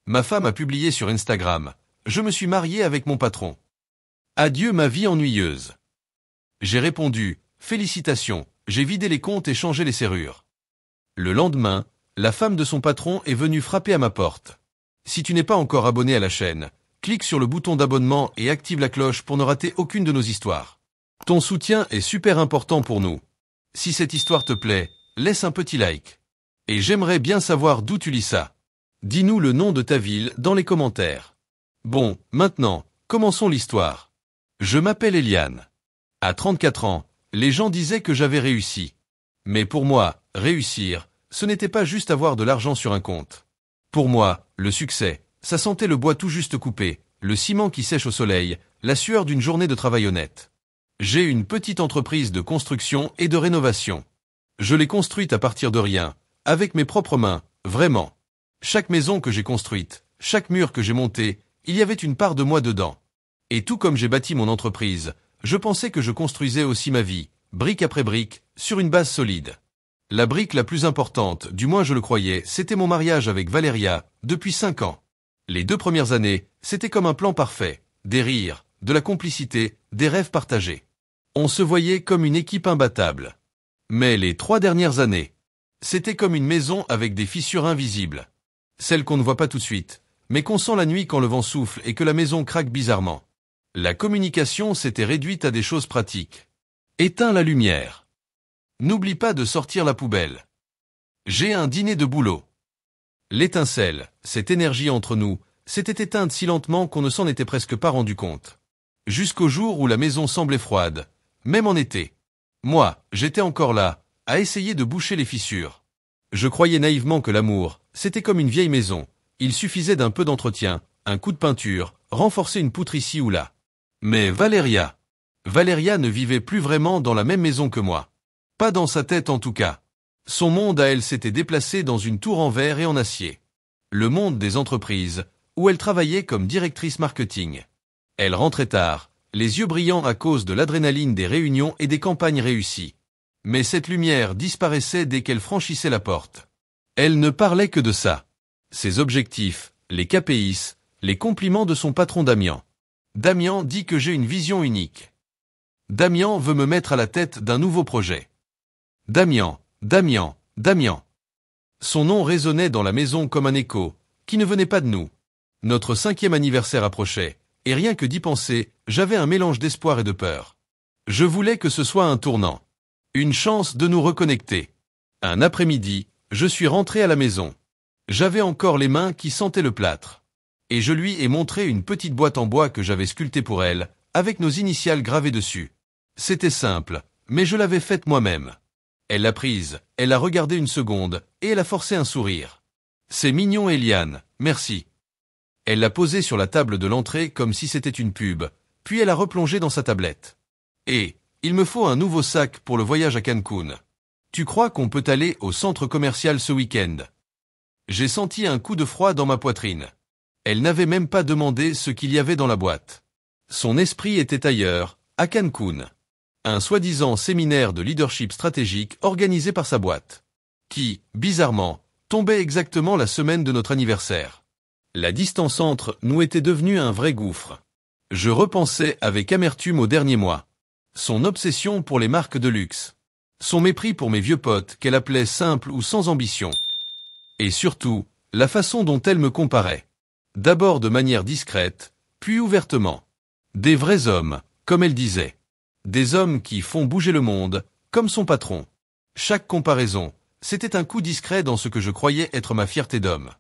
Ma femme a publié sur Instagram. Je me suis marié avec mon patron. Adieu ma vie ennuyeuse. J'ai répondu, félicitations, j'ai vidé les comptes et changé les serrures. Le lendemain, la femme de son patron est venue frapper à ma porte. Si tu n'es pas encore abonné à la chaîne, clique sur le bouton d'abonnement et active la cloche pour ne rater aucune de nos histoires. Ton soutien est super important pour nous. Si cette histoire te plaît, laisse un petit like. Et j'aimerais bien savoir d'où tu lis ça. Dis-nous le nom de ta ville dans les commentaires. Bon, maintenant, commençons l'histoire. Je m'appelle Eliane. À 34 ans, les gens disaient que j'avais réussi. Mais pour moi, réussir, ce n'était pas juste avoir de l'argent sur un compte. Pour moi, le succès, ça sentait le bois tout juste coupé, le ciment qui sèche au soleil, la sueur d'une journée de travail honnête. J'ai une petite entreprise de construction et de rénovation. Je l'ai construite à partir de rien, avec mes propres mains, vraiment. Chaque maison que j'ai construite, chaque mur que j'ai monté, il y avait une part de moi dedans. Et tout comme j'ai bâti mon entreprise, je pensais que je construisais aussi ma vie, brique après brique, sur une base solide. La brique la plus importante, du moins je le croyais, c'était mon mariage avec Valéria, depuis 5 ans. Les 2 premières années, c'était comme un plan parfait, des rires, de la complicité, des rêves partagés. On se voyait comme une équipe imbattable. Mais les 3 dernières années, c'était comme une maison avec des fissures invisibles. Celles qu'on ne voit pas tout de suite, mais qu'on sent la nuit quand le vent souffle et que la maison craque bizarrement. La communication s'était réduite à des choses pratiques. Éteins la lumière. N'oublie pas de sortir la poubelle. J'ai un dîner de boulot. L'étincelle, cette énergie entre nous, s'était éteinte si lentement qu'on ne s'en était presque pas rendu compte. Jusqu'au jour où la maison semblait froide, même en été. Moi, j'étais encore là, à essayer de boucher les fissures. Je croyais naïvement que l'amour, c'était comme une vieille maison. Il suffisait d'un peu d'entretien, un coup de peinture, renforcer une poutre ici ou là. Mais Valéria ne vivait plus vraiment dans la même maison que moi. Pas dans sa tête en tout cas. Son monde à elle s'était déplacé dans une tour en verre et en acier. Le monde des entreprises, où elle travaillait comme directrice marketing. Elle rentrait tard, les yeux brillants à cause de l'adrénaline des réunions et des campagnes réussies. Mais cette lumière disparaissait dès qu'elle franchissait la porte. Elle ne parlait que de ça. Ses objectifs, les KPIs, les compliments de son patron Damien. Damien dit que j'ai une vision unique. Damien veut me mettre à la tête d'un nouveau projet. Damien. Son nom résonnait dans la maison comme un écho, qui ne venait pas de nous. Notre 5e anniversaire approchait, et rien que d'y penser, j'avais un mélange d'espoir et de peur. Je voulais que ce soit un tournant. Une chance de nous reconnecter. Un après-midi, je suis rentré à la maison. J'avais encore les mains qui sentaient le plâtre. Et je lui ai montré une petite boîte en bois que j'avais sculptée pour elle, avec nos initiales gravées dessus. C'était simple, mais je l'avais faite moi-même. Elle l'a prise, elle a regardé une seconde, et elle a forcé un sourire. C'est mignon Eliane, merci. Elle l'a posée sur la table de l'entrée comme si c'était une pub, puis elle a replongé dans sa tablette. Et, il me faut un nouveau sac pour le voyage à Cancun. Tu crois qu'on peut aller au centre commercial ce week-end? J'ai senti un coup de froid dans ma poitrine. Elle n'avait même pas demandé ce qu'il y avait dans la boîte. Son esprit était ailleurs, à Cancun. Un soi-disant séminaire de leadership stratégique organisé par sa boîte. Qui, bizarrement, tombait exactement la semaine de notre anniversaire. La distance entre nous était devenue un vrai gouffre. Je repensais avec amertume aux derniers mois. Son obsession pour les marques de luxe. Son mépris pour mes vieux potes qu'elle appelait simples ou sans ambition. Et surtout, la façon dont elle me comparait. D'abord de manière discrète, puis ouvertement. Des vrais hommes, comme elle disait. Des hommes qui font bouger le monde, comme son patron. Chaque comparaison, c'était un coup discret dans ce que je croyais être ma fierté d'homme.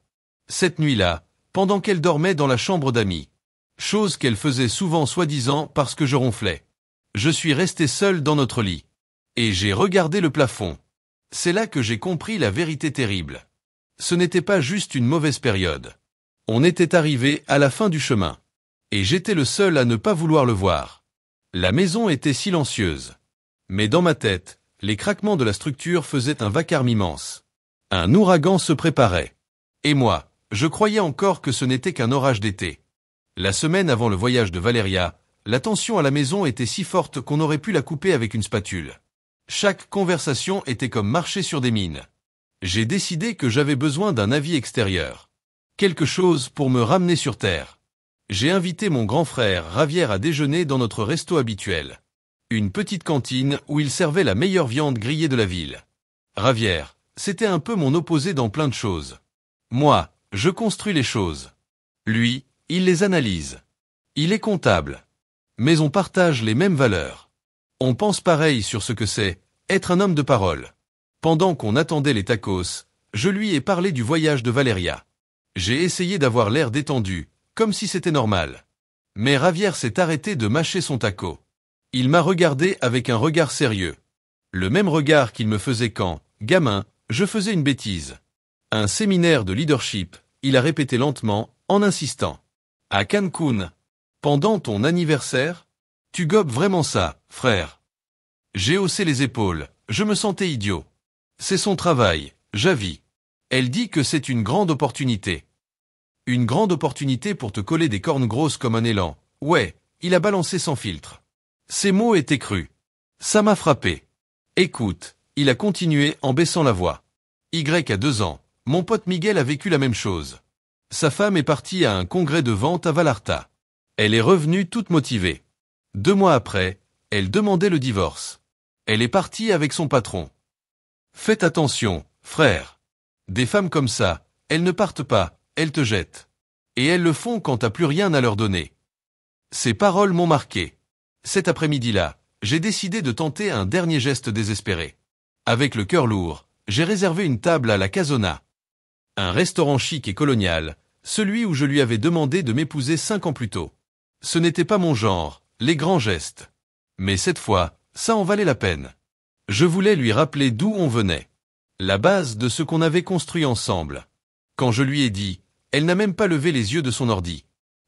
Cette nuit-là, pendant qu'elle dormait dans la chambre d'amis. Chose qu'elle faisait souvent soi-disant parce que je ronflais. Je suis resté seul dans notre lit. Et j'ai regardé le plafond. C'est là que j'ai compris la vérité terrible. Ce n'était pas juste une mauvaise période. On était arrivé à la fin du chemin. Et j'étais le seul à ne pas vouloir le voir. La maison était silencieuse. Mais dans ma tête, les craquements de la structure faisaient un vacarme immense. Un ouragan se préparait. Et moi, je croyais encore que ce n'était qu'un orage d'été. La semaine avant le voyage de Valéria, la tension à la maison était si forte qu'on aurait pu la couper avec une spatule. Chaque conversation était comme marcher sur des mines. J'ai décidé que j'avais besoin d'un avis extérieur. Quelque chose pour me ramener sur terre. J'ai invité mon grand frère Javier à déjeuner dans notre resto habituel. Une petite cantine où il servait la meilleure viande grillée de la ville. Javier, c'était un peu mon opposé dans plein de choses. Moi, je construis les choses. Lui, il les analyse. Il est comptable. Mais on partage les mêmes valeurs. On pense pareil sur ce que c'est, être un homme de parole. Pendant qu'on attendait les tacos, je lui ai parlé du voyage de Valeria. J'ai essayé d'avoir l'air détendu, comme si c'était normal. Mais Javier s'est arrêté de mâcher son taco. Il m'a regardé avec un regard sérieux. Le même regard qu'il me faisait quand, gamin, je faisais une bêtise. Un séminaire de leadership, il a répété lentement, en insistant. À Cancun. Pendant ton anniversaire? Tu gobes vraiment ça, frère. J'ai haussé les épaules, je me sentais idiot. C'est son travail, Javi. Elle dit que c'est une grande opportunité. Une grande opportunité pour te coller des cornes grosses comme un élan. Ouais, il a balancé sans filtre. Ces mots étaient crus. Ça m'a frappé. Écoute, il a continué en baissant la voix. Y a 2 ans, mon pote Miguel a vécu la même chose. Sa femme est partie à un congrès de vente à Vallarta. Elle est revenue toute motivée. 2 mois après, elle demandait le divorce. Elle est partie avec son patron. Faites attention, frère. Des femmes comme ça, elles ne partent pas, elles te jettent. Et elles le font quand t'as plus rien à leur donner. Ces paroles m'ont marqué. Cet après-midi-là, j'ai décidé de tenter un dernier geste désespéré. Avec le cœur lourd, j'ai réservé une table à la Casona. Un restaurant chic et colonial, celui où je lui avais demandé de m'épouser 5 ans plus tôt. Ce n'était pas mon genre, les grands gestes. Mais cette fois, ça en valait la peine. Je voulais lui rappeler d'où on venait. La base de ce qu'on avait construit ensemble. Quand je lui ai dit, elle n'a même pas levé les yeux de son ordi.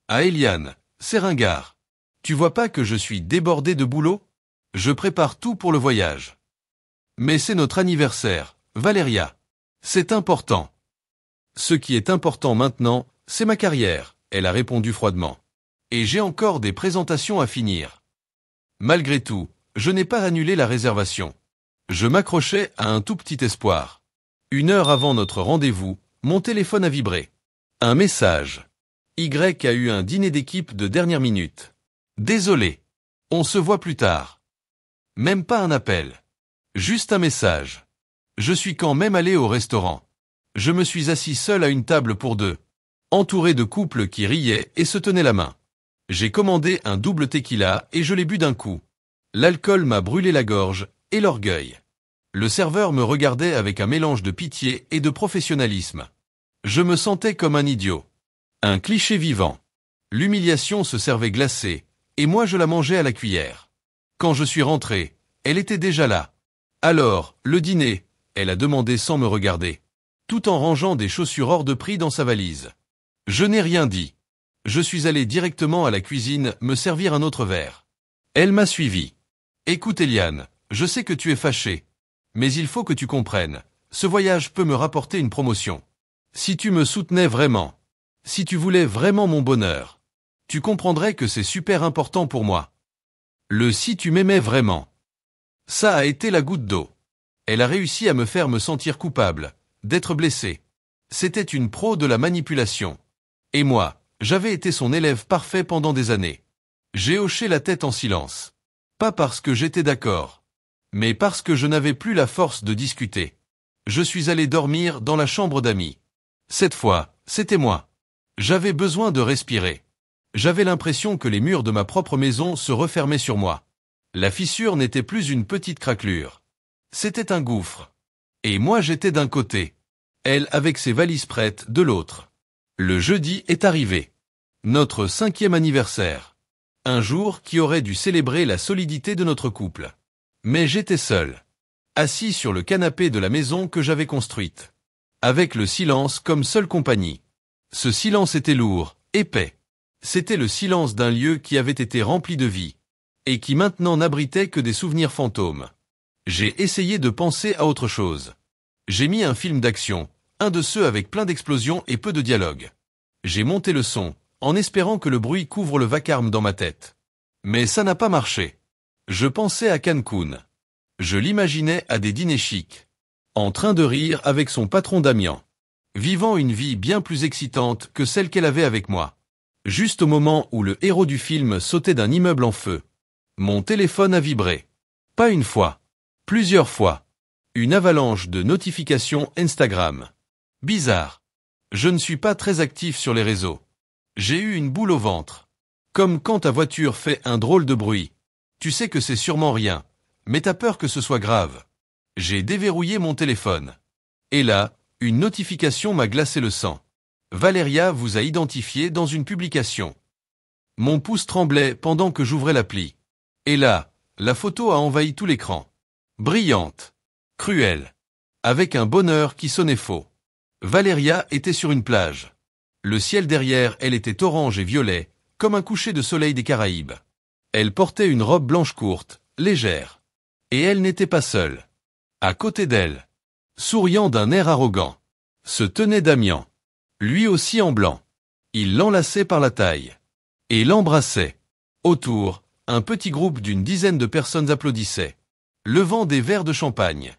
Ah Eliane, c'est ringard. Tu vois pas que je suis débordé de boulot? Je prépare tout pour le voyage. Mais c'est notre anniversaire, Valeria. C'est important. Ce qui est important maintenant, c'est ma carrière, elle a répondu froidement. Et j'ai encore des présentations à finir. Malgré tout, je n'ai pas annulé la réservation. Je m'accrochais à un tout petit espoir. 1 heure avant notre rendez-vous, mon téléphone a vibré. Un message. Y a eu un dîner d'équipe de dernière minute. Désolé. On se voit plus tard. Même pas un appel. Juste un message. Je suis quand même allé au restaurant. Je me suis assis seul à une table pour 2. Entouré de couples qui riaient et se tenaient la main. J'ai commandé un double tequila et je l'ai bu d'un coup. L'alcool m'a brûlé la gorge, et l'orgueil. Le serveur me regardait avec un mélange de pitié et de professionnalisme. Je me sentais comme un idiot. Un cliché vivant. L'humiliation se servait glacée, et moi je la mangeais à la cuillère. Quand je suis rentré, elle était déjà là. Alors, le dîner, elle a demandé sans me regarder, tout en rangeant des chaussures hors de prix dans sa valise. Je n'ai rien dit. Je suis allé directement à la cuisine me servir un autre verre. Elle m'a suivi. Écoute Eliane, je sais que tu es fâché. Mais il faut que tu comprennes, ce voyage peut me rapporter une promotion. Si tu me soutenais vraiment, si tu voulais vraiment mon bonheur, tu comprendrais que c'est super important pour moi. Le si tu m'aimais vraiment. Ça a été la goutte d'eau. Elle a réussi à me faire me sentir coupable, d'être blessé. C'était une pro de la manipulation. Et moi, j'avais été son élève parfait pendant des années. J'ai hoché la tête en silence. Pas parce que j'étais d'accord, mais parce que je n'avais plus la force de discuter. Je suis allé dormir dans la chambre d'amis. Cette fois, c'était moi. J'avais besoin de respirer. J'avais l'impression que les murs de ma propre maison se refermaient sur moi. La fissure n'était plus une petite craquelure. C'était un gouffre. Et moi j'étais d'un côté. Elle avec ses valises prêtes de l'autre. Le jeudi est arrivé. Notre 5e anniversaire. Un jour qui aurait dû célébrer la solidité de notre couple. Mais j'étais seul. Assis sur le canapé de la maison que j'avais construite. Avec le silence comme seule compagnie. Ce silence était lourd, épais. C'était le silence d'un lieu qui avait été rempli de vie. Et qui maintenant n'abritait que des souvenirs fantômes. J'ai essayé de penser à autre chose. J'ai mis un film d'action, un de ceux avec plein d'explosions et peu de dialogue. J'ai monté le son, en espérant que le bruit couvre le vacarme dans ma tête. Mais ça n'a pas marché. Je pensais à Cancun. Je l'imaginais à des dîners chics. En train de rire avec son patron d'Amiens. vivant une vie bien plus excitante que celle qu'elle avait avec moi. Juste au moment où le héros du film sautait d'un immeuble en feu, mon téléphone a vibré. Pas une fois, plusieurs fois. Une avalanche de notifications Instagram. Bizarre. Je ne suis pas très actif sur les réseaux. J'ai eu une boule au ventre. Comme quand ta voiture fait un drôle de bruit. Tu sais que c'est sûrement rien, mais t'as peur que ce soit grave. J'ai déverrouillé mon téléphone. Et là, une notification m'a glacé le sang. Valéria vous a identifié dans une publication. Mon pouce tremblait pendant que j'ouvrais l'appli. Et là, la photo a envahi tout l'écran. Brillante. Cruelle. Avec un bonheur qui sonnait faux. Valéria était sur une plage. Le ciel derrière elle était orange et violet, comme un coucher de soleil des Caraïbes. Elle portait une robe blanche courte, légère. Et elle n'était pas seule. À côté d'elle, souriant d'un air arrogant, se tenait Damien. Lui aussi en blanc. Il l'enlaçait par la taille. Et l'embrassait. Autour, un petit groupe d'une dizaine de personnes applaudissait, levant des verres de champagne.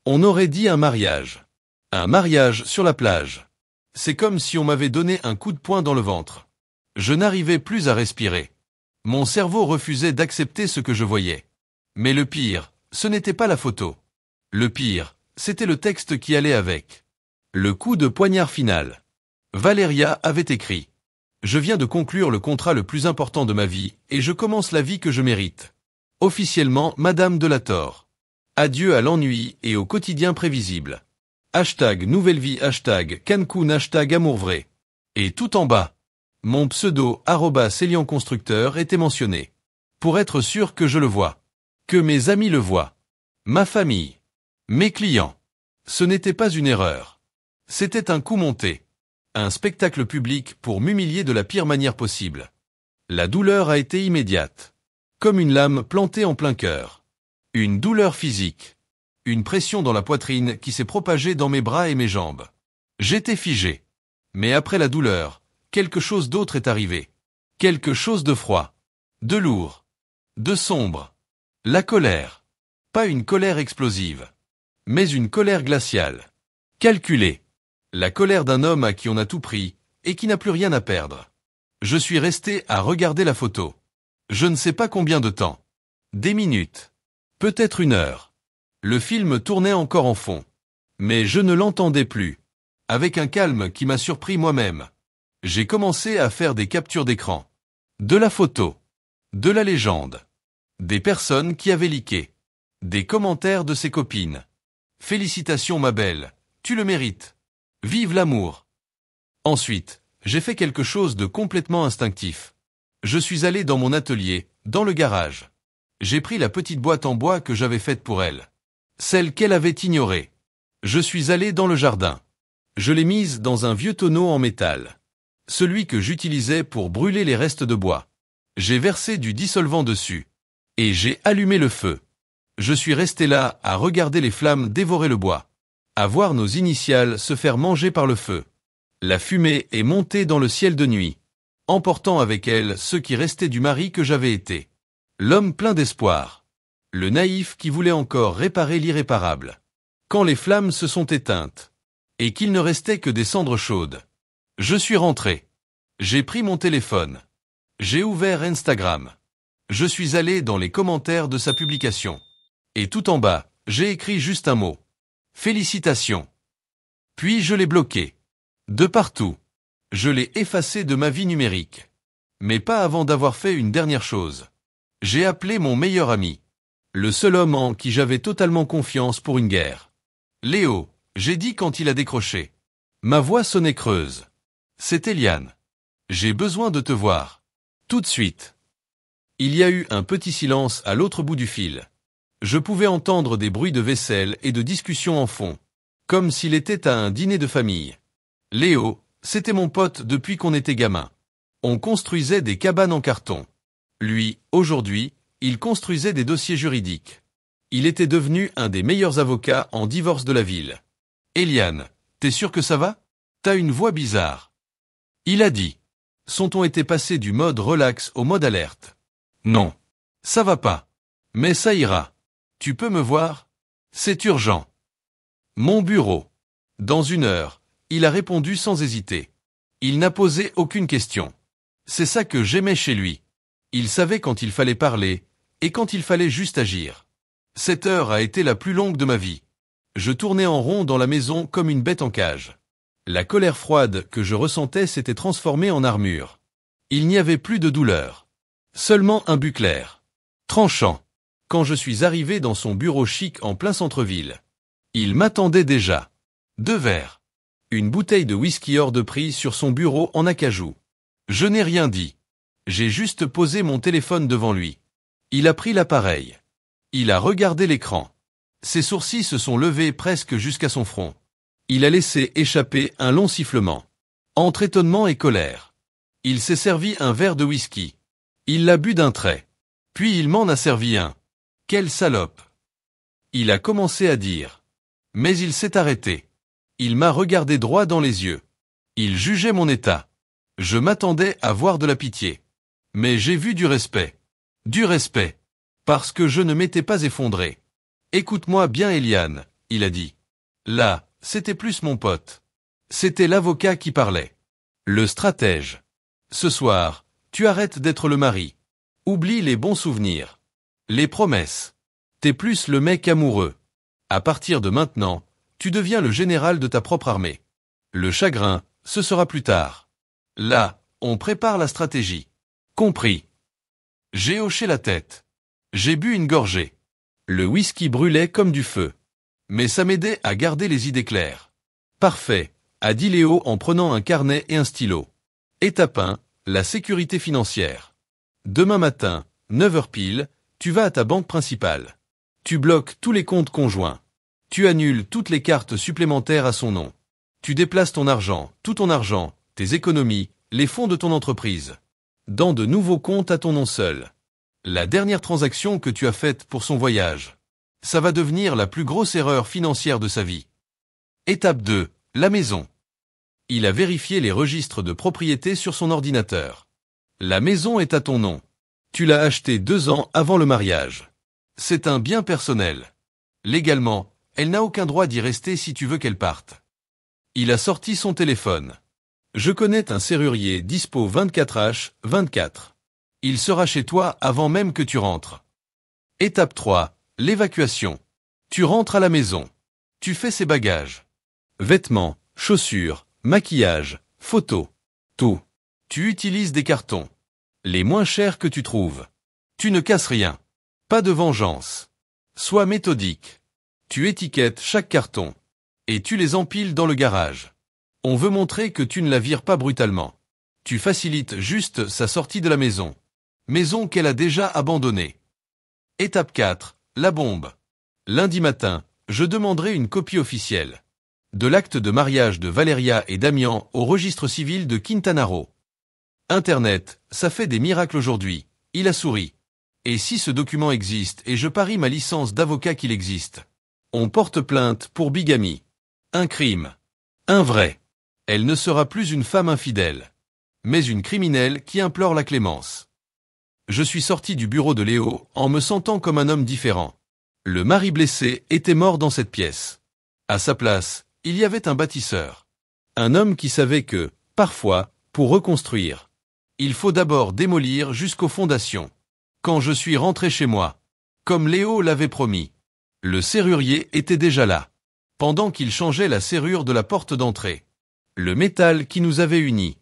On aurait dit un mariage. Un mariage sur la plage. C'est comme si on m'avait donné un coup de poing dans le ventre. Je n'arrivais plus à respirer. Mon cerveau refusait d'accepter ce que je voyais. Mais le pire, ce n'était pas la photo. Le pire, c'était le texte qui allait avec. Le coup de poignard final. Valéria avait écrit. Je viens de conclure le contrat le plus important de ma vie, et je commence la vie que je mérite. Officiellement, Madame de la Torre. Adieu à l'ennui et au quotidien prévisible. Hashtag nouvelle vie, hashtag Cancun, hashtag amour vrai. Et tout en bas, mon pseudo @Elian-constructeur était mentionné. Pour être sûr que je le vois. Que mes amis le voient. Ma famille. Mes clients. Ce n'était pas une erreur. C'était un coup monté. Un spectacle public pour m'humilier de la pire manière possible. La douleur a été immédiate. Comme une lame plantée en plein cœur. Une douleur physique. Une pression dans la poitrine qui s'est propagée dans mes bras et mes jambes. J'étais figé. Mais après la douleur, quelque chose d'autre est arrivé. Quelque chose de froid. De lourd. De sombre. La colère. Pas une colère explosive. Mais une colère glaciale. Calculée. La colère d'un homme à qui on a tout pris, et qui n'a plus rien à perdre. Je suis resté à regarder la photo. Je ne sais pas combien de temps. Des minutes. Peut-être une heure. Le film tournait encore en fond. Mais je ne l'entendais plus. Avec un calme qui m'a surpris moi-même. J'ai commencé à faire des captures d'écran. De la photo. De la légende. Des personnes qui avaient liké. Des commentaires de ses copines. Félicitations ma belle, tu le mérites. Vive l'amour. Ensuite, j'ai fait quelque chose de complètement instinctif. Je suis allé dans mon atelier, dans le garage. J'ai pris la petite boîte en bois que j'avais faite pour elle. Celle qu'elle avait ignorée. Je suis allé dans le jardin. Je l'ai mise dans un vieux tonneau en métal. Celui que j'utilisais pour brûler les restes de bois. J'ai versé du dissolvant dessus. Et j'ai allumé le feu. Je suis resté là à regarder les flammes dévorer le bois. À voir nos initiales se faire manger par le feu. La fumée est montée dans le ciel de nuit, emportant avec elle ce qui restait du mari que j'avais été. L'homme plein d'espoir. Le naïf qui voulait encore réparer l'irréparable. Quand les flammes se sont éteintes, et qu'il ne restait que des cendres chaudes, je suis rentré. J'ai pris mon téléphone. J'ai ouvert Instagram. Je suis allé dans les commentaires de sa publication. Et tout en bas, j'ai écrit juste un mot. Félicitations. Puis je l'ai bloqué. De partout. Je l'ai effacé de ma vie numérique. Mais pas avant d'avoir fait une dernière chose. J'ai appelé mon meilleur ami. Le seul homme en qui j'avais totalement confiance pour une guerre. Léo, j'ai dit quand il a décroché. Ma voix sonnait creuse. C'est Eliane. J'ai besoin de te voir. Tout de suite. Il y a eu un petit silence à l'autre bout du fil. Je pouvais entendre des bruits de vaisselle et de discussions en fond. Comme s'il était à un dîner de famille. Léo, c'était mon pote depuis qu'on était gamin. On construisait des cabanes en carton. Lui, aujourd'hui, il construisait des dossiers juridiques. Il était devenu un des meilleurs avocats en divorce de la ville. Eliane, t'es sûr que ça va? T'as une voix bizarre. Il a dit. Son ton était passé du mode relax au mode alerte. Non. Ça va pas. Mais ça ira. Tu peux me voir? C'est urgent. Mon bureau. Dans 1 heure, Il a répondu sans hésiter. Il n'a posé aucune question. C'est ça que j'aimais chez lui. Il savait quand il fallait parler, et quand il fallait juste agir. Cette heure a été la plus longue de ma vie. Je tournais en rond dans la maison comme une bête en cage. La colère froide que je ressentais s'était transformée en armure. Il n'y avait plus de douleur. Seulement un but clair. Tranchant. Quand je suis arrivé dans son bureau chic en plein centre-ville. Il m'attendait déjà. 2 verres. Une bouteille de whisky hors de prix sur son bureau en acajou. Je n'ai rien dit. J'ai juste posé mon téléphone devant lui. Il a pris l'appareil. Il a regardé l'écran. Ses sourcils se sont levés presque jusqu'à son front. Il a laissé échapper un long sifflement. Entre étonnement et colère. Il s'est servi un verre de whisky. Il l'a bu d'un trait. Puis il m'en a servi un. Quelle salope! Il a commencé à dire. Mais il s'est arrêté. Il m'a regardé droit dans les yeux. Il jugeait mon état. Je m'attendais à voir de la pitié. Mais j'ai vu du respect. Du respect. Parce que je ne m'étais pas effondré. Écoute-moi bien, Eliane, il a dit. Là, c'était plus mon pote. C'était l'avocat qui parlait. Le stratège. Ce soir, tu arrêtes d'être le mari. Oublie les bons souvenirs. Les promesses. T'es plus le mec amoureux. À partir de maintenant, tu deviens le général de ta propre armée. Le chagrin, ce sera plus tard. Là, on prépare la stratégie. Compris. J'ai hoché la tête. J'ai bu une gorgée. Le whisky brûlait comme du feu. Mais ça m'aidait à garder les idées claires. Parfait, a dit Léo en prenant un carnet et un stylo. Étape 1, la sécurité financière. Demain matin, 9 heures pile, tu vas à ta banque principale. Tu bloques tous les comptes conjoints. Tu annules toutes les cartes supplémentaires à son nom. Tu déplaces ton argent, tout ton argent, tes économies, les fonds de ton entreprise, dans de nouveaux comptes à ton nom seul. La dernière transaction que tu as faite pour son voyage. Ça va devenir la plus grosse erreur financière de sa vie. Étape 2, la maison. Il a vérifié les registres de propriété sur son ordinateur. La maison est à ton nom. Tu l'as achetée 2 ans avant le mariage. C'est un bien personnel. Légalement, elle n'a aucun droit d'y rester si tu veux qu'elle parte. Il a sorti son téléphone. Je connais un serrurier dispo 24h24. Il sera chez toi avant même que tu rentres. Étape 3, l'évacuation. Tu rentres à la maison. Tu fais ses bagages. Vêtements, chaussures, maquillage, photos. Tout. Tu utilises des cartons. Les moins chers que tu trouves. Tu ne casses rien. Pas de vengeance. Sois méthodique. Tu étiquettes chaque carton. Et tu les empiles dans le garage. On veut montrer que tu ne la vires pas brutalement. Tu facilites juste sa sortie de la maison. Maison qu'elle a déjà abandonnée. Étape 4, la bombe. Lundi matin, je demanderai une copie officielle. De l'acte de mariage de Valéria et Damian au registre civil de Quintana Roo. Internet, ça fait des miracles aujourd'hui. Il a souri. Et si ce document existe et je parie ma licence d'avocat qu'il existe? On porte plainte pour bigamie. Un crime. Un vrai. Elle ne sera plus une femme infidèle. Mais une criminelle qui implore la clémence. Je suis sorti du bureau de Léo en me sentant comme un homme différent. Le mari blessé était mort dans cette pièce. À sa place, il y avait un bâtisseur. Un homme qui savait que, parfois, pour reconstruire, il faut d'abord démolir jusqu'aux fondations. Quand je suis rentré chez moi, comme Léo l'avait promis, le serrurier était déjà là, pendant qu'il changeait la serrure de la porte d'entrée. Le métal qui nous avait unis.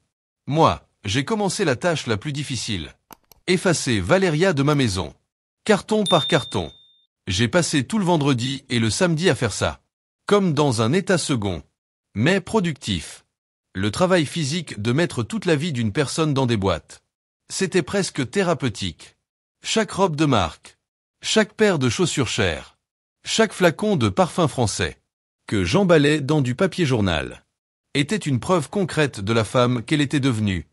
Moi, j'ai commencé la tâche la plus difficile. Effacer Valéria de ma maison. Carton par carton. J'ai passé tout le vendredi et le samedi à faire ça. Comme dans un état second. Mais productif. Le travail physique de mettre toute la vie d'une personne dans des boîtes. C'était presque thérapeutique. Chaque robe de marque. Chaque paire de chaussures chères. Chaque flacon de parfum français. Que j'emballais dans du papier journal. Était une preuve concrète de la femme qu'elle était devenue.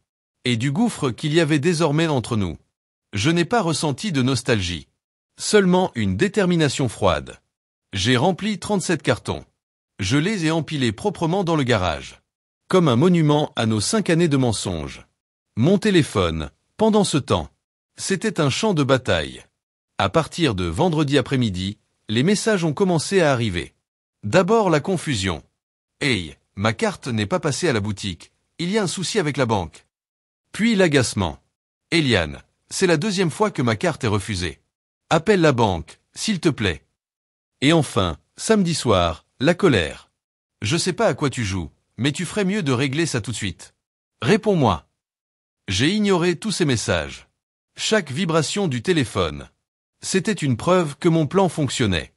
Et du gouffre qu'il y avait désormais entre nous. Je n'ai pas ressenti de nostalgie. Seulement une détermination froide. J'ai rempli 37 cartons. Je les ai empilés proprement dans le garage. Comme un monument à nos 5 années de mensonges. Mon téléphone, pendant ce temps, c'était un champ de bataille. À partir de vendredi après-midi, les messages ont commencé à arriver. D'abord la confusion. Hey, Ma carte n'est pas passée à la boutique. Il y a un souci avec la banque. Puis l'agacement. Eliane, c'est la deuxième fois que ma carte est refusée. Appelle la banque, s'il te plaît. Et enfin, samedi soir, la colère. Je sais pas à quoi tu joues, mais tu ferais mieux de régler ça tout de suite. Réponds-moi. J'ai ignoré tous ces messages. Chaque vibration du téléphone. C'était une preuve que mon plan fonctionnait.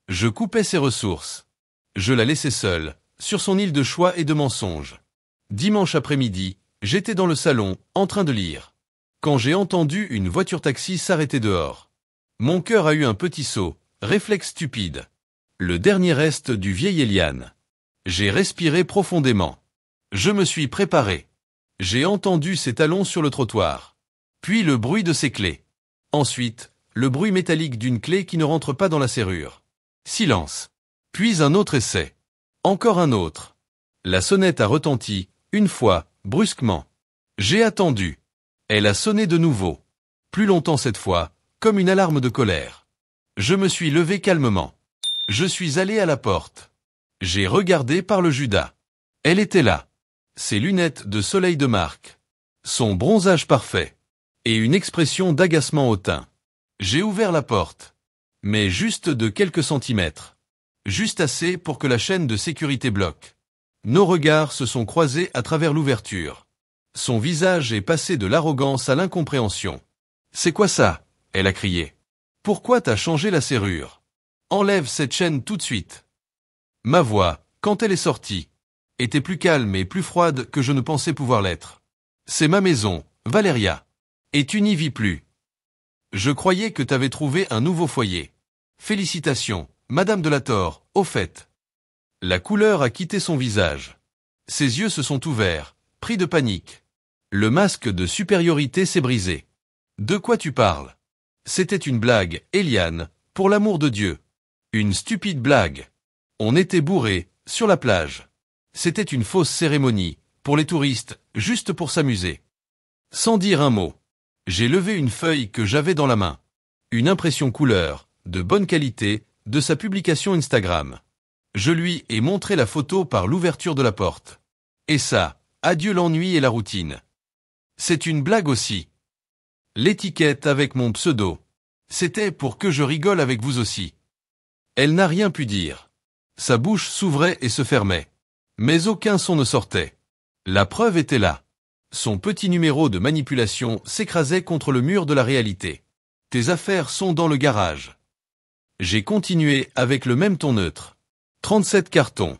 Je coupais ses ressources. Je la laissais seule, sur son île de choix et de mensonges. Dimanche après-midi, j'étais dans le salon, en train de lire. Quand j'ai entendu une voiture-taxi s'arrêter dehors. Mon cœur a eu un petit saut, réflexe stupide. Le dernier reste du vieil Eliane. J'ai respiré profondément. Je me suis préparé. J'ai entendu ses talons sur le trottoir. Puis le bruit de ses clés. Ensuite, le bruit métallique d'une clé qui ne rentre pas dans la serrure. Silence. Puis un autre essai. Encore un autre. La sonnette a retenti, une fois, brusquement. J'ai attendu. Elle a sonné de nouveau. Plus longtemps cette fois, comme une alarme de colère. Je me suis levé calmement. Je suis allé à la porte. J'ai regardé par le Judas. Elle était là. Ses lunettes de soleil de marque. Son bronzage parfait. Et une expression d'agacement au teint. J'ai ouvert la porte. Mais juste de quelques centimètres. Juste assez pour que la chaîne de sécurité bloque. Nos regards se sont croisés à travers l'ouverture. Son visage est passé de l'arrogance à l'incompréhension. « C'est quoi ça ?» elle a crié. « Pourquoi t'as changé la serrure ? Enlève cette chaîne tout de suite. » Ma voix, quand elle est sortie, était plus calme et plus froide que je ne pensais pouvoir l'être. « C'est ma maison, Valéria. Et tu n'y vis plus. Je croyais que t'avais trouvé un nouveau foyer. Félicitations, Madame de la Torre, au fait. » La couleur a quitté son visage. Ses yeux se sont ouverts, pris de panique. Le masque de supériorité s'est brisé. « De quoi tu parles ? C'était une blague, Eliane, pour l'amour de Dieu. Une stupide blague. On était bourrés, sur la plage. C'était une fausse cérémonie, pour les touristes, juste pour s'amuser. » Sans dire un mot, j'ai levé une feuille que j'avais dans la main. Une impression couleur, de bonne qualité, de sa publication Instagram. Je lui ai montré la photo par l'ouverture de la porte. Et ça, adieu l'ennui et la routine. C'est une blague aussi. L'étiquette avec mon pseudo. C'était pour que je rigole avec vous aussi. Elle n'a rien pu dire. Sa bouche s'ouvrait et se fermait. Mais aucun son ne sortait. La preuve était là. Son petit numéro de manipulation s'écrasait contre le mur de la réalité. Tes affaires sont dans le garage. J'ai continué avec le même ton neutre. 37 cartons.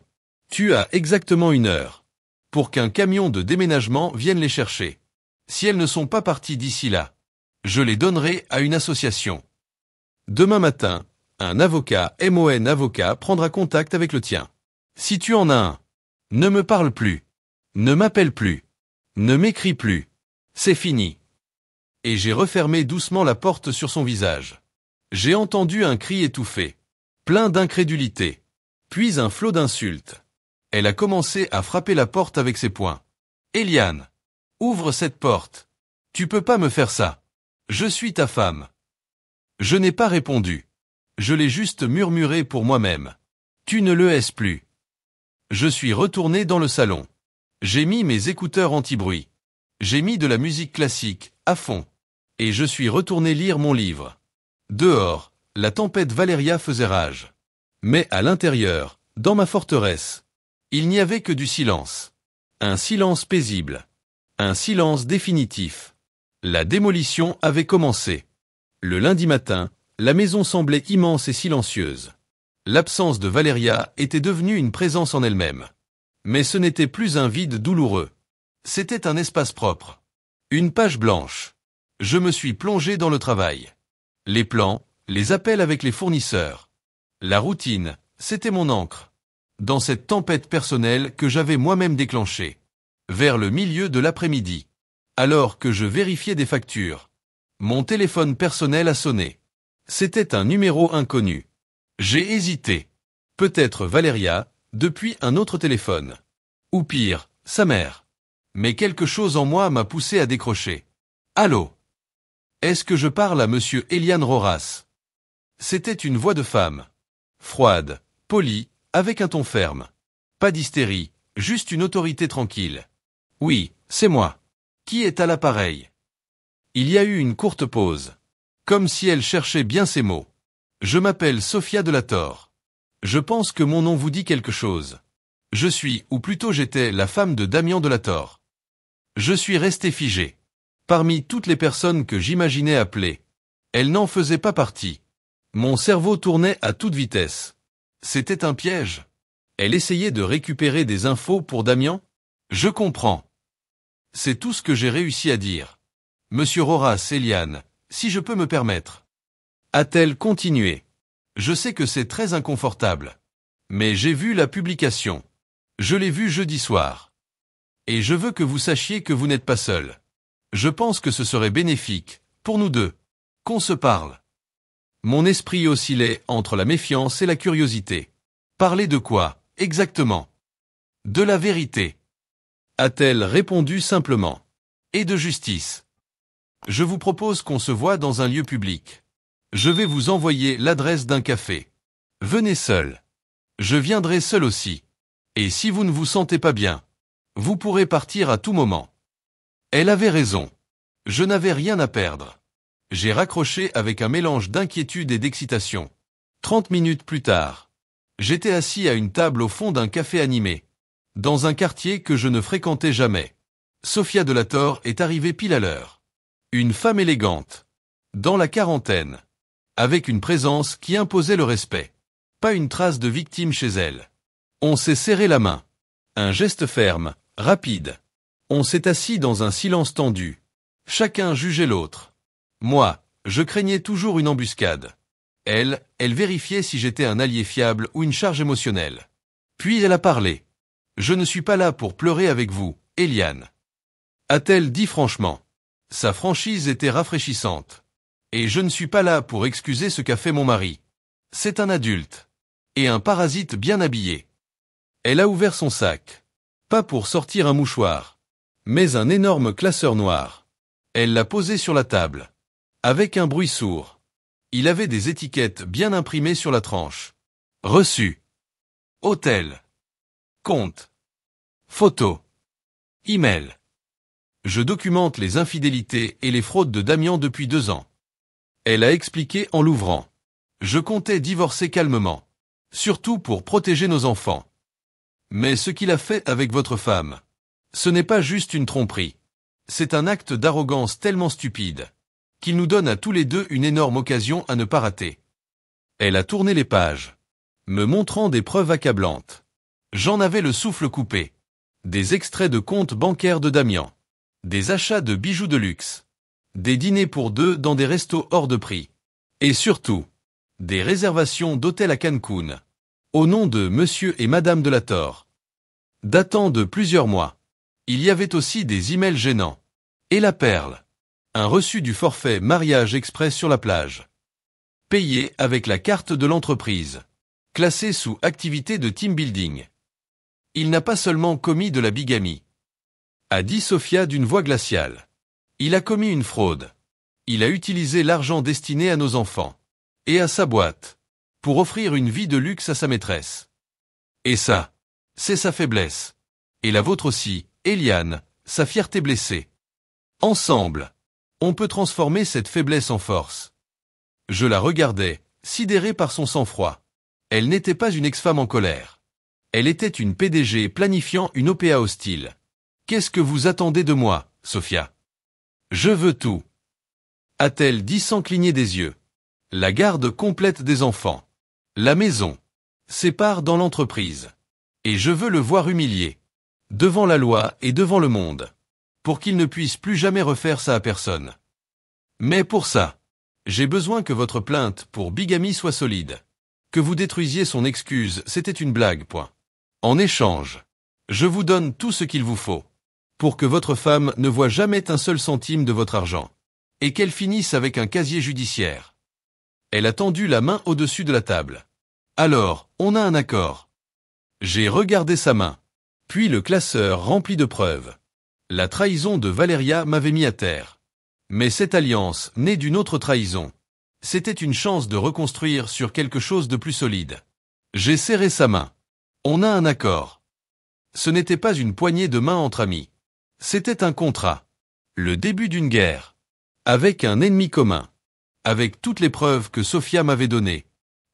Tu as exactement 1 heure. Pour qu'un camion de déménagement vienne les chercher. Si elles ne sont pas parties d'ici là, je les donnerai à une association. Demain matin, un avocat MON avocat prendra contact avec le tien. Si tu en as un, ne me parle plus. Ne m'appelle plus. Ne m'écris plus. C'est fini. Et j'ai refermé doucement la porte sur son visage. J'ai entendu un cri étouffé, plein d'incrédulité, puis un flot d'insultes. Elle a commencé à frapper la porte avec ses poings. « Eliane, ouvre cette porte. Tu peux pas me faire ça. Je suis ta femme. » Je n'ai pas répondu. Je l'ai juste murmuré pour moi-même. « Tu ne le haises plus. » Je suis retourné dans le salon. J'ai mis mes écouteurs anti-bruit. J'ai mis de la musique classique, à fond. Et je suis retourné lire mon livre. Dehors, la tempête Valéria faisait rage. Mais à l'intérieur, dans ma forteresse, il n'y avait que du silence. Un silence paisible. Un silence définitif. La démolition avait commencé. Le lundi matin, la maison semblait immense et silencieuse. L'absence de Valéria était devenue une présence en elle-même. Mais ce n'était plus un vide douloureux. C'était un espace propre. Une page blanche. Je me suis plongé dans le travail. Les plans, les appels avec les fournisseurs. La routine, c'était mon encre. Dans cette tempête personnelle que j'avais moi-même déclenchée. Vers le milieu de l'après-midi. Alors que je vérifiais des factures. Mon téléphone personnel a sonné. C'était un numéro inconnu. J'ai hésité. Peut-être Valéria, depuis un autre téléphone. Ou pire, sa mère. Mais quelque chose en moi m'a poussé à décrocher. Allô ? Est-ce que je parle à monsieur Eliane Roras ? C'était une voix de femme. Froide, polie, avec un ton ferme. Pas d'hystérie, Juste une autorité tranquille. Oui, c'est moi. Qui est à l'appareil? Il y a eu une courte pause. Comme si elle cherchait bien ses mots. Je m'appelle Sophia de la Torre. Je pense que mon nom vous dit quelque chose. Je suis, ou plutôt j'étais, la femme de Damian de la Torre. Je suis resté figé. Parmi toutes les personnes que j'imaginais appeler, elle n'en faisait pas partie. Mon cerveau tournait à toute vitesse. C'était un piège. Elle essayait de récupérer des infos pour Damian? Je comprends. C'est tout ce que j'ai réussi à dire. Monsieur Roras, Eliane, si je peux me permettre. A-t-elle continué? Je sais que c'est très inconfortable. Mais j'ai vu la publication. Je l'ai vue jeudi soir. Et je veux que vous sachiez que vous n'êtes pas seul. Je pense que ce serait bénéfique, pour nous deux, qu'on se parle. Mon esprit oscillait entre la méfiance et la curiosité. Parler de quoi, exactement? De la vérité. A-t-elle répondu simplement. Et de justice. Je vous propose qu'on se voie dans un lieu public. Je vais vous envoyer l'adresse d'un café. Venez seul. Je viendrai seul aussi. Et si vous ne vous sentez pas bien, vous pourrez partir à tout moment. Elle avait raison. Je n'avais rien à perdre. J'ai raccroché avec un mélange d'inquiétude et d'excitation. 30 minutes plus tard, j'étais assis à une table au fond d'un café animé, dans un quartier que je ne fréquentais jamais. Sophia de la Torre est arrivée pile à l'heure. Une femme élégante, dans la quarantaine, avec une présence qui imposait le respect. Pas une trace de victime chez elle. On s'est serré la main. Un geste ferme, rapide. On s'est assis dans un silence tendu. Chacun jugeait l'autre. Moi, je craignais toujours une embuscade. Elle vérifiait si j'étais un allié fiable ou une charge émotionnelle. Puis elle a parlé. Je ne suis pas là pour pleurer avec vous, Eliane. A-t-elle dit franchement. Sa franchise était rafraîchissante. Et je ne suis pas là pour excuser ce qu'a fait mon mari. C'est un adulte. Et un parasite bien habillé. Elle a ouvert son sac. Pas pour sortir un mouchoir. Mais un énorme classeur noir. Elle l'a posé sur la table. Avec un bruit sourd. Il avait des étiquettes bien imprimées sur la tranche. Reçu. Hôtel. Compte. Photo. Email. Je documente les infidélités et les fraudes de Damian depuis 2 ans. Elle a expliqué en l'ouvrant. Je comptais divorcer calmement. Surtout pour protéger nos enfants. Mais ce qu'il a fait avec votre femme, ce n'est pas juste une tromperie. C'est un acte d'arrogance tellement stupide, qu'il nous donne à tous les deux une énorme occasion à ne pas rater. Elle a tourné les pages, me montrant des preuves accablantes. J'en avais le souffle coupé. Des extraits de comptes bancaires de Damian. Des achats de bijoux de luxe. Des dîners pour 2 dans des restos hors de prix. Et surtout, des réservations d'hôtels à Cancun. Au nom de Monsieur et Madame de la Torre. Datant de plusieurs mois. Il y avait aussi des emails gênants. Et la perle. Un reçu du forfait mariage express sur la plage. Payé avec la carte de l'entreprise. Classé sous activité de team building. Il n'a pas seulement commis de la bigamie. A dit Sophia d'une voix glaciale. Il a commis une fraude. Il a utilisé l'argent destiné à nos enfants. Et à sa boîte. Pour offrir une vie de luxe à sa maîtresse. Et ça, c'est sa faiblesse. Et la vôtre aussi, Eliane, sa fierté blessée. Ensemble, on peut transformer cette faiblesse en force. Je la regardais, sidéré par son sang-froid. Elle n'était pas une ex-femme en colère. Elle était une PDG planifiant une OPA hostile. Qu'est-ce que vous attendez de moi, Sophia? Je veux tout. A-t-elle dit sans cligner des yeux. La garde complète des enfants. La maison. Ses parts dans l'entreprise. Et je veux le voir humilié. Devant la loi et devant le monde. Pour qu'il ne puisse plus jamais refaire ça à personne. Mais pour ça, j'ai besoin que votre plainte pour bigamie soit solide. Que vous détruisiez son excuse, c'était une blague, point. En échange, je vous donne tout ce qu'il vous faut. Pour que votre femme ne voie jamais un seul centime de votre argent. Et qu'elle finisse avec un casier judiciaire. Elle a tendu la main au-dessus de la table. Alors, on a un accord. J'ai regardé sa main. Puis le classeur rempli de preuves. La trahison de Valéria m'avait mis à terre. Mais cette alliance, née d'une autre trahison, c'était une chance de reconstruire sur quelque chose de plus solide. J'ai serré sa main. On a un accord. Ce n'était pas une poignée de main entre amis. C'était un contrat. Le début d'une guerre. Avec un ennemi commun. Avec toutes les preuves que Sofia m'avait données.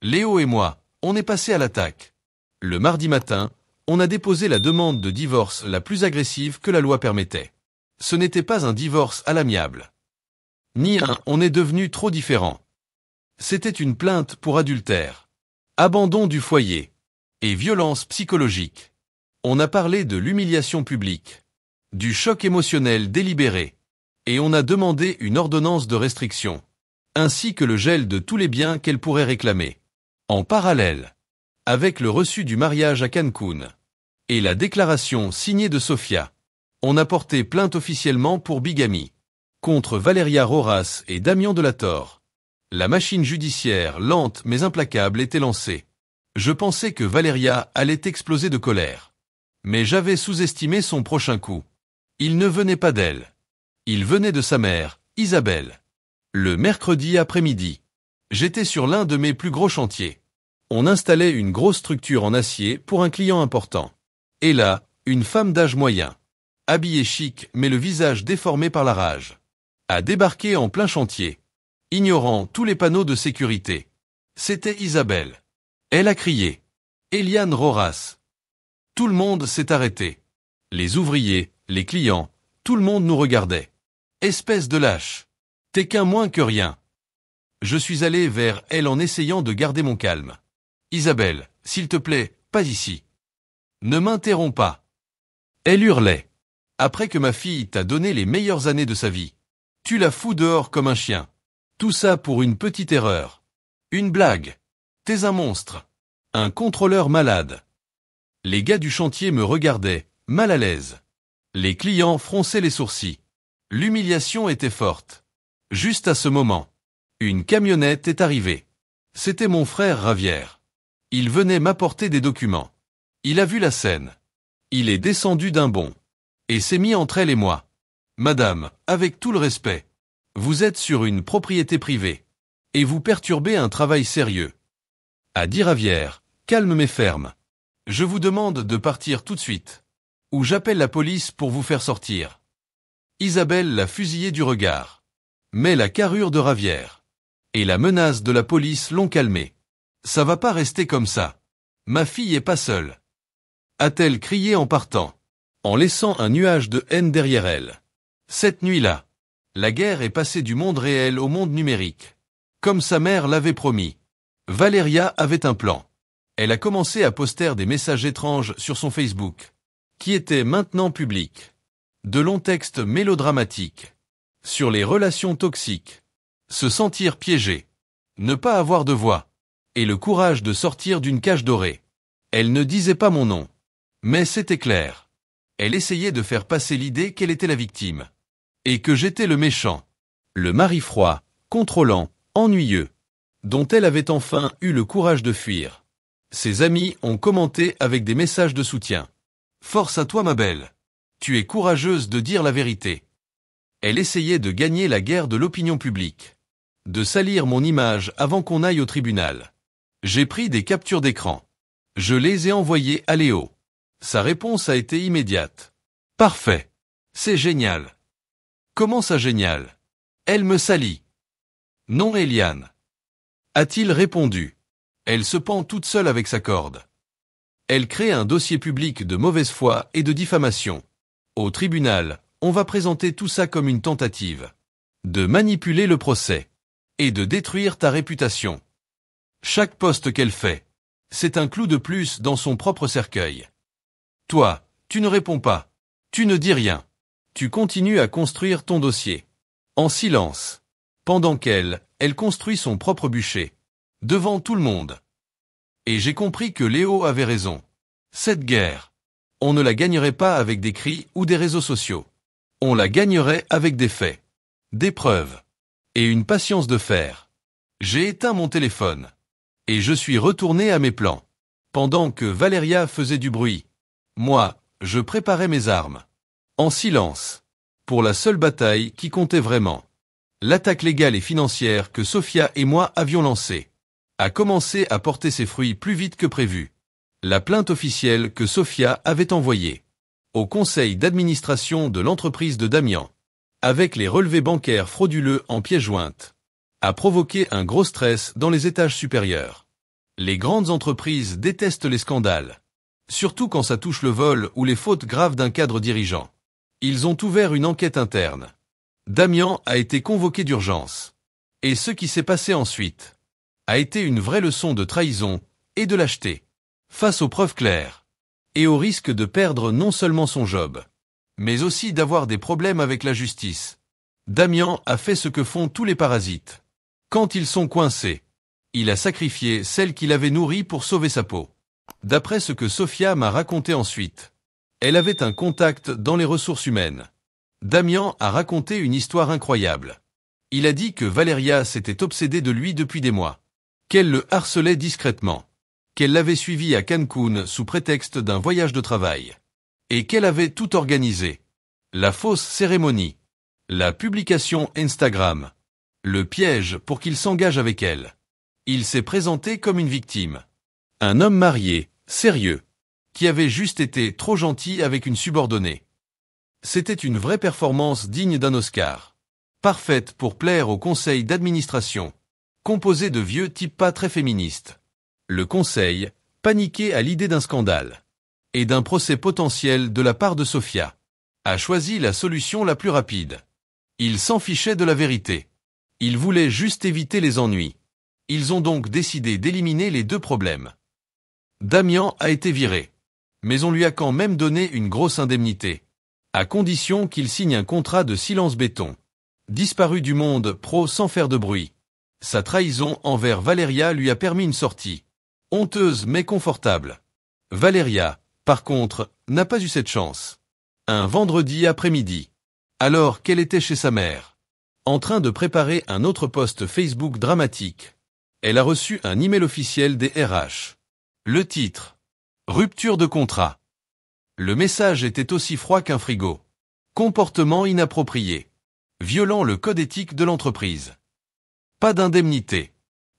Léo et moi, on est passé à l'attaque. Le mardi matin, on a déposé la demande de divorce la plus agressive que la loi permettait. Ce n'était pas un divorce à l'amiable. Ni un « on est devenu trop différents ». C'était une plainte pour adultère. Abandon du foyer. Et violence psychologique. On a parlé de l'humiliation publique. Du choc émotionnel délibéré. Et on a demandé une ordonnance de restriction. Ainsi que le gel de tous les biens qu'elle pourrait réclamer. En parallèle. Avec le reçu du mariage à Cancun. Et la déclaration signée de Sofia. On a porté plainte officiellement pour bigamie. Contre Valeria Roras et Damien Delator. La machine judiciaire, lente mais implacable, était lancée. Je pensais que Valeria allait exploser de colère. Mais j'avais sous-estimé son prochain coup. Il ne venait pas d'elle. Il venait de sa mère, Isabelle. Le mercredi après-midi. J'étais sur l'un de mes plus gros chantiers. On installait une grosse structure en acier pour un client important. Et là, une femme d'âge moyen. Habillée chic mais le visage déformé par la rage. A débarqué en plein chantier. Ignorant tous les panneaux de sécurité. C'était Isabelle. Elle a crié. Eliane Roras. Tout le monde s'est arrêté. Les ouvriers, les clients, tout le monde nous regardait. Espèce de lâche. T'es qu'un moins que rien. Je suis allé vers elle en essayant de garder mon calme. Isabelle, s'il te plaît, pas ici. Ne m'interromps pas. Elle hurlait. Après que ma fille t'a donné les meilleures années de sa vie. Tu la fous dehors comme un chien. Tout ça pour une petite erreur. Une blague. T'es un monstre. Un contrôleur malade. Les gars du chantier me regardaient, mal à l'aise. Les clients fronçaient les sourcils. L'humiliation était forte. Juste à ce moment. Une camionnette est arrivée. C'était mon frère Ravière. Il venait m'apporter des documents. Il a vu la scène. Il est descendu d'un bond. Et s'est mis entre elle et moi. Madame, avec tout le respect. Vous êtes sur une propriété privée. Et vous perturbez un travail sérieux. A dit Ravière, calme mais ferme. Je vous demande de partir tout de suite. Ou j'appelle la police pour vous faire sortir. Isabelle l'a fusillé du regard. Mais la carrure de Ravière. Et la menace de la police l'ont calmé. Ça va pas rester comme ça. Ma fille est pas seule. A-t-elle crié en partant. En laissant un nuage de haine derrière elle. Cette nuit-là. La guerre est passée du monde réel au monde numérique. Comme sa mère l'avait promis. Valeria avait un plan. Elle a commencé à poster des messages étranges sur son Facebook. Qui étaient maintenant publics. De longs textes mélodramatiques. Sur les relations toxiques. Se sentir piégé. Ne pas avoir de voix. Et le courage de sortir d'une cage dorée. Elle ne disait pas mon nom. Mais c'était clair. Elle essayait de faire passer l'idée qu'elle était la victime. Et que j'étais le méchant. Le mari froid, contrôlant, ennuyeux. Dont elle avait enfin eu le courage de fuir. Ses amis ont commenté avec des messages de soutien. Force à toi ma belle. Tu es courageuse de dire la vérité. Elle essayait de gagner la guerre de l'opinion publique. De salir mon image avant qu'on aille au tribunal. J'ai pris des captures d'écran. Je les ai envoyées à Léo. Sa réponse a été immédiate. Parfait. C'est génial. Comment ça génial? Elle me salit. Non Eliane. A-t-il répondu. Elle se pend toute seule avec sa corde. Elle crée un dossier public de mauvaise foi et de diffamation. Au tribunal, on va présenter tout ça comme une tentative. De manipuler le procès. Et de détruire ta réputation. Chaque poste qu'elle fait. C'est un clou de plus dans son propre cercueil. Toi, tu ne réponds pas. Tu ne dis rien. Tu continues à construire ton dossier. En silence. Pendant qu'elle construit son propre bûcher. Devant tout le monde. Et j'ai compris que Léo avait raison. Cette guerre. On ne la gagnerait pas avec des cris ou des réseaux sociaux. On la gagnerait avec des faits. Des preuves. Et une patience de fer. J'ai éteint mon téléphone. Et je suis retourné à mes plans. Pendant que Valeria faisait du bruit. Moi, je préparais mes armes. En silence. Pour la seule bataille qui comptait vraiment. L'attaque légale et financière que Sofia et moi avions lancée. A commencé à porter ses fruits plus vite que prévu. La plainte officielle que Sofia avait envoyée au conseil d'administration de l'entreprise de Damian, avec les relevés bancaires frauduleux en pièces jointes, a provoqué un gros stress dans les étages supérieurs. Les grandes entreprises détestent les scandales, surtout quand ça touche le vol ou les fautes graves d'un cadre dirigeant. Ils ont ouvert une enquête interne. Damian a été convoqué d'urgence. Et ce qui s'est passé ensuite a été une vraie leçon de trahison et de lâcheté, face aux preuves claires, et au risque de perdre non seulement son job, mais aussi d'avoir des problèmes avec la justice. Damian a fait ce que font tous les parasites. Quand ils sont coincés, il a sacrifié celle qu'il avait nourrie pour sauver sa peau. D'après ce que Sofia m'a raconté ensuite, elle avait un contact dans les ressources humaines. Damian a raconté une histoire incroyable. Il a dit que Valeria s'était obsédée de lui depuis des mois, qu'elle le harcelait discrètement, qu'elle l'avait suivi à Cancun sous prétexte d'un voyage de travail, et qu'elle avait tout organisé. La fausse cérémonie, la publication Instagram, le piège pour qu'il s'engage avec elle. Il s'est présenté comme une victime. Un homme marié, sérieux, qui avait juste été trop gentil avec une subordonnée. C'était une vraie performance digne d'un Oscar. Parfaite pour plaire au conseil d'administration, composé de vieux types pas très féministes. Le conseil, paniqué à l'idée d'un scandale et d'un procès potentiel de la part de Sofia, a choisi la solution la plus rapide. Il s'en fichait de la vérité. Il voulait juste éviter les ennuis. Ils ont donc décidé d'éliminer les deux problèmes. Damian a été viré, mais on lui a quand même donné une grosse indemnité, à condition qu'il signe un contrat de silence béton. Disparu du monde pro sans faire de bruit. Sa trahison envers Valeria lui a permis une sortie. Honteuse mais confortable. Valeria, par contre, n'a pas eu cette chance. Un vendredi après-midi, alors qu'elle était chez sa mère, en train de préparer un autre post Facebook dramatique, elle a reçu un email officiel des RH. Le titre: Rupture de contrat. Le message était aussi froid qu'un frigo. Comportement inapproprié. Violant le code éthique de l'entreprise. Pas d'indemnité.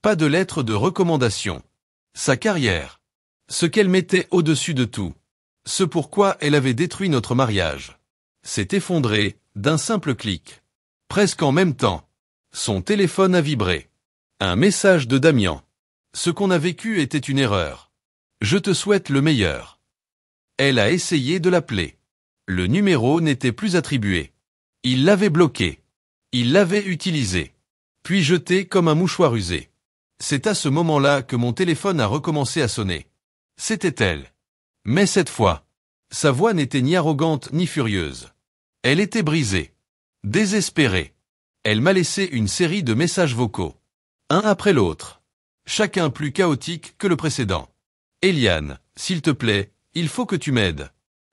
Pas de lettre de recommandation. Sa carrière. Ce qu'elle mettait au-dessus de tout. Ce pourquoi elle avait détruit notre mariage. S'est effondré, d'un simple clic. Presque en même temps. Son téléphone a vibré. Un message de Damian. Ce qu'on a vécu était une erreur. Je te souhaite le meilleur. Elle a essayé de l'appeler. Le numéro n'était plus attribué. Il l'avait bloqué. Il l'avait utilisé. Puis jeté comme un mouchoir usé. C'est à ce moment-là que mon téléphone a recommencé à sonner. C'était elle. Mais cette fois, sa voix n'était ni arrogante ni furieuse. Elle était brisée. Désespérée. Elle m'a laissé une série de messages vocaux. Un après l'autre. Chacun plus chaotique que le précédent. Eliane, s'il te plaît, il faut que tu m'aides.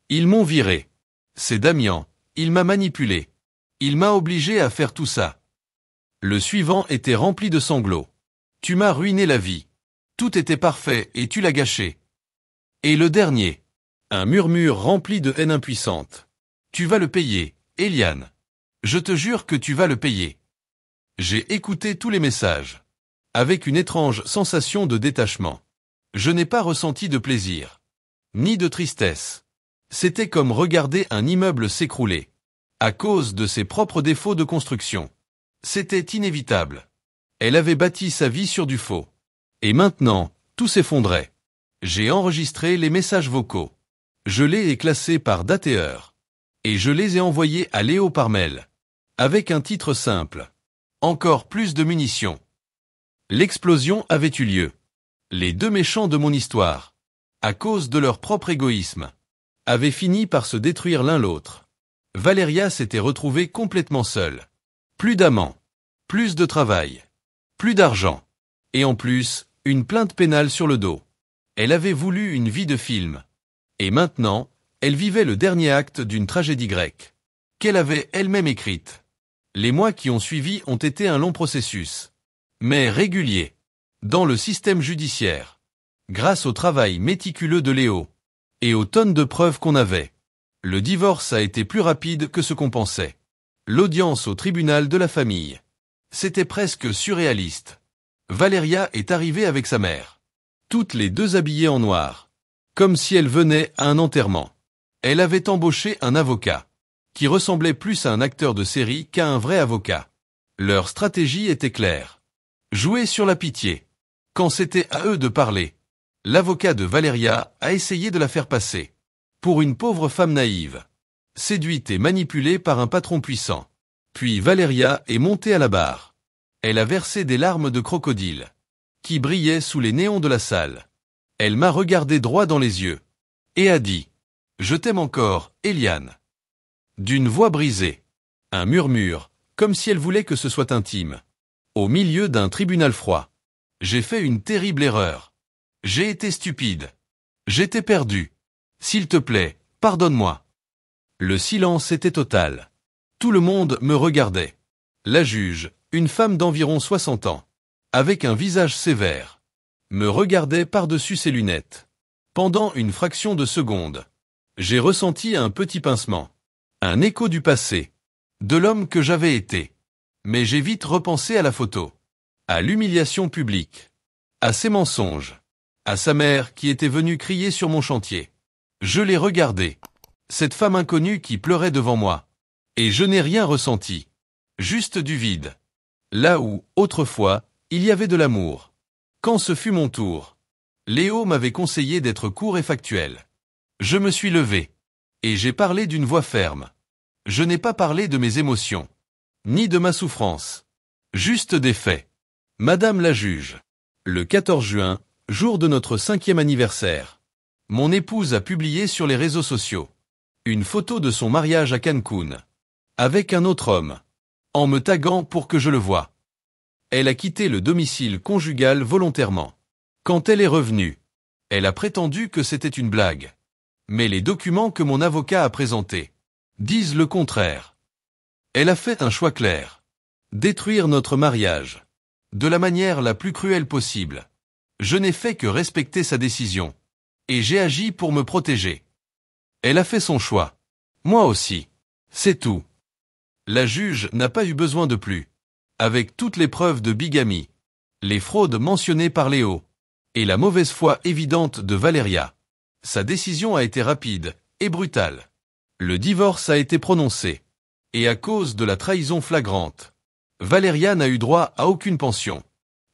Ils m'ont viré. C'est Damian, il m'a manipulé. Il m'a obligé à faire tout ça. Le suivant était rempli de sanglots. Tu m'as ruiné la vie. Tout était parfait et tu l'as gâché. Et le dernier. Un murmure rempli de haine impuissante. Tu vas le payer, Eliane. Je te jure que tu vas le payer. J'ai écouté tous les messages. Avec une étrange sensation de détachement. Je n'ai pas ressenti de plaisir. Ni de tristesse. C'était comme regarder un immeuble s'écrouler. À cause de ses propres défauts de construction. C'était inévitable. Elle avait bâti sa vie sur du faux. Et maintenant, tout s'effondrait. J'ai enregistré les messages vocaux. Je les ai classés par date et heure. Et je les ai envoyés à Léo par mail. Avec un titre simple. Encore plus de munitions. L'explosion avait eu lieu. Les deux méchants de mon histoire, à cause de leur propre égoïsme, avaient fini par se détruire l'un l'autre. Valeria s'était retrouvée complètement seule. Plus d'amants, plus de travail, plus d'argent. Et en plus, une plainte pénale sur le dos. Elle avait voulu une vie de film. Et maintenant, elle vivait le dernier acte d'une tragédie grecque, qu'elle avait elle-même écrite. Les mois qui ont suivi ont été un long processus, mais régulier, dans le système judiciaire, grâce au travail méticuleux de Léo, et aux tonnes de preuves qu'on avait. Le divorce a été plus rapide que ce qu'on pensait. L'audience au tribunal de la famille. C'était presque surréaliste. Valeria est arrivée avec sa mère. Toutes les deux habillées en noir. comme si elle venait à un enterrement. Elle avait embauché un avocat, qui ressemblait plus à un acteur de série qu'à un vrai avocat. Leur stratégie était claire. Jouer sur la pitié. Quand c'était à eux de parler, l'avocat de Valeria a essayé de la faire passer pour une pauvre femme naïve, séduite et manipulée par un patron puissant. Puis Valeria est montée à la barre. Elle a versé des larmes de crocodile, qui brillaient sous les néons de la salle. Elle m'a regardé droit dans les yeux, et a dit « Je t'aime encore, Eliane ». D'une voix brisée. Un murmure, comme si elle voulait que ce soit intime. Au milieu d'un tribunal froid. J'ai fait une terrible erreur. J'ai été stupide. J'étais perdu. S'il te plaît, pardonne-moi. Le silence était total. Tout le monde me regardait. La juge, une femme d'environ 60 ans, avec un visage sévère, me regardait par-dessus ses lunettes. Pendant une fraction de seconde, j'ai ressenti un petit pincement. Un écho du passé. De l'homme que j'avais été. Mais j'ai vite repensé à la photo. À l'humiliation publique. À ses mensonges. À sa mère qui était venue crier sur mon chantier. Je l'ai regardée. Cette femme inconnue qui pleurait devant moi. Et je n'ai rien ressenti. Juste du vide. Là où, autrefois, il y avait de l'amour. Quand ce fut mon tour, Léo m'avait conseillé d'être court et factuel. Je me suis levé. Et j'ai parlé d'une voix ferme. Je n'ai pas parlé de mes émotions. Ni de ma souffrance. Juste des faits. Madame la juge. Le 14 juin, jour de notre 5e anniversaire. Mon épouse a publié sur les réseaux sociaux une photo de son mariage à Cancun. Avec un autre homme. En me taguant pour que je le voie. Elle a quitté le domicile conjugal volontairement. Quand elle est revenue, elle a prétendu que c'était une blague. Mais les documents que mon avocat a présentés disent le contraire. Elle a fait un choix clair. Détruire notre mariage. De la manière la plus cruelle possible. Je n'ai fait que respecter sa décision. Et j'ai agi pour me protéger. Elle a fait son choix. Moi aussi. C'est tout. La juge n'a pas eu besoin de plus. Avec toutes les preuves de bigamie, les fraudes mentionnées par Léo, et la mauvaise foi évidente de Valeria. Sa décision a été rapide et brutale. Le divorce a été prononcé. Et à cause de la trahison flagrante, Valeria n'a eu droit à aucune pension.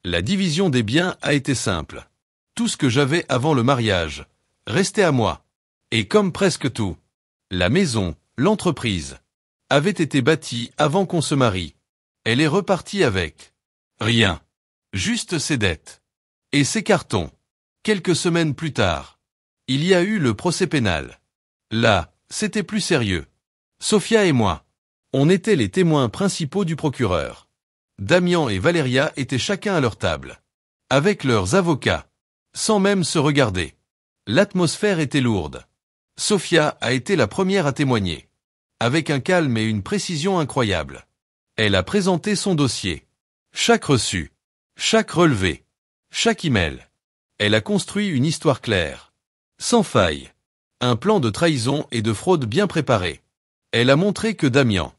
La division des biens a été simple. Tout ce que j'avais avant le mariage restait à moi. Et comme presque tout, la maison, l'entreprise, avait été bâtie avant qu'on se marie. Elle est repartie avec rien. Juste ses dettes. Et ses cartons. Quelques semaines plus tard, il y a eu le procès pénal. Là, c'était plus sérieux. Sophia et moi, on était les témoins principaux du procureur. Damian et Valeria étaient chacun à leur table. Avec leurs avocats. Sans même se regarder. L'atmosphère était lourde. Sophia a été la première à témoigner. Avec un calme et une précision incroyables. Elle a présenté son dossier. Chaque reçu. Chaque relevé. Chaque email. Elle a construit une histoire claire. Sans faille. Un plan de trahison et de fraude bien préparé. Elle a montré que Damian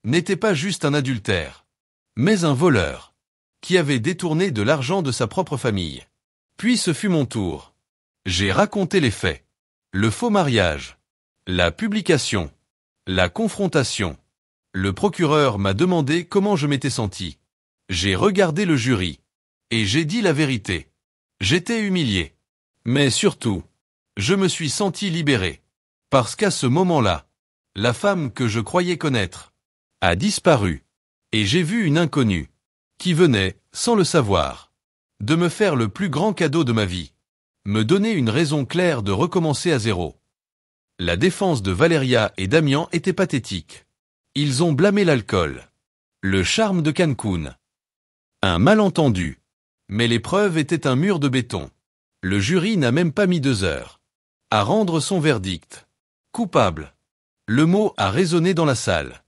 n'était pas juste un adultère, mais un voleur, qui avait détourné de l'argent de sa propre famille. Puis ce fut mon tour. J'ai raconté les faits. Le faux mariage. La publication. La confrontation. Le procureur m'a demandé comment je m'étais senti. J'ai regardé le jury. Et j'ai dit la vérité. J'étais humilié. Mais surtout, je me suis senti libéré. Parce qu'à ce moment-là, la femme que je croyais connaître a disparu. Et j'ai vu une inconnue, qui venait, sans le savoir, de me faire le plus grand cadeau de ma vie. Me donner une raison claire de recommencer à zéro. La défense de Valeria et Damian était pathétique. Ils ont blâmé l'alcool. Le charme de Cancun. Un malentendu. Mais les preuves étaient un mur de béton. Le jury n'a même pas mis 2 heures à rendre son verdict. Coupable. Le mot a résonné dans la salle.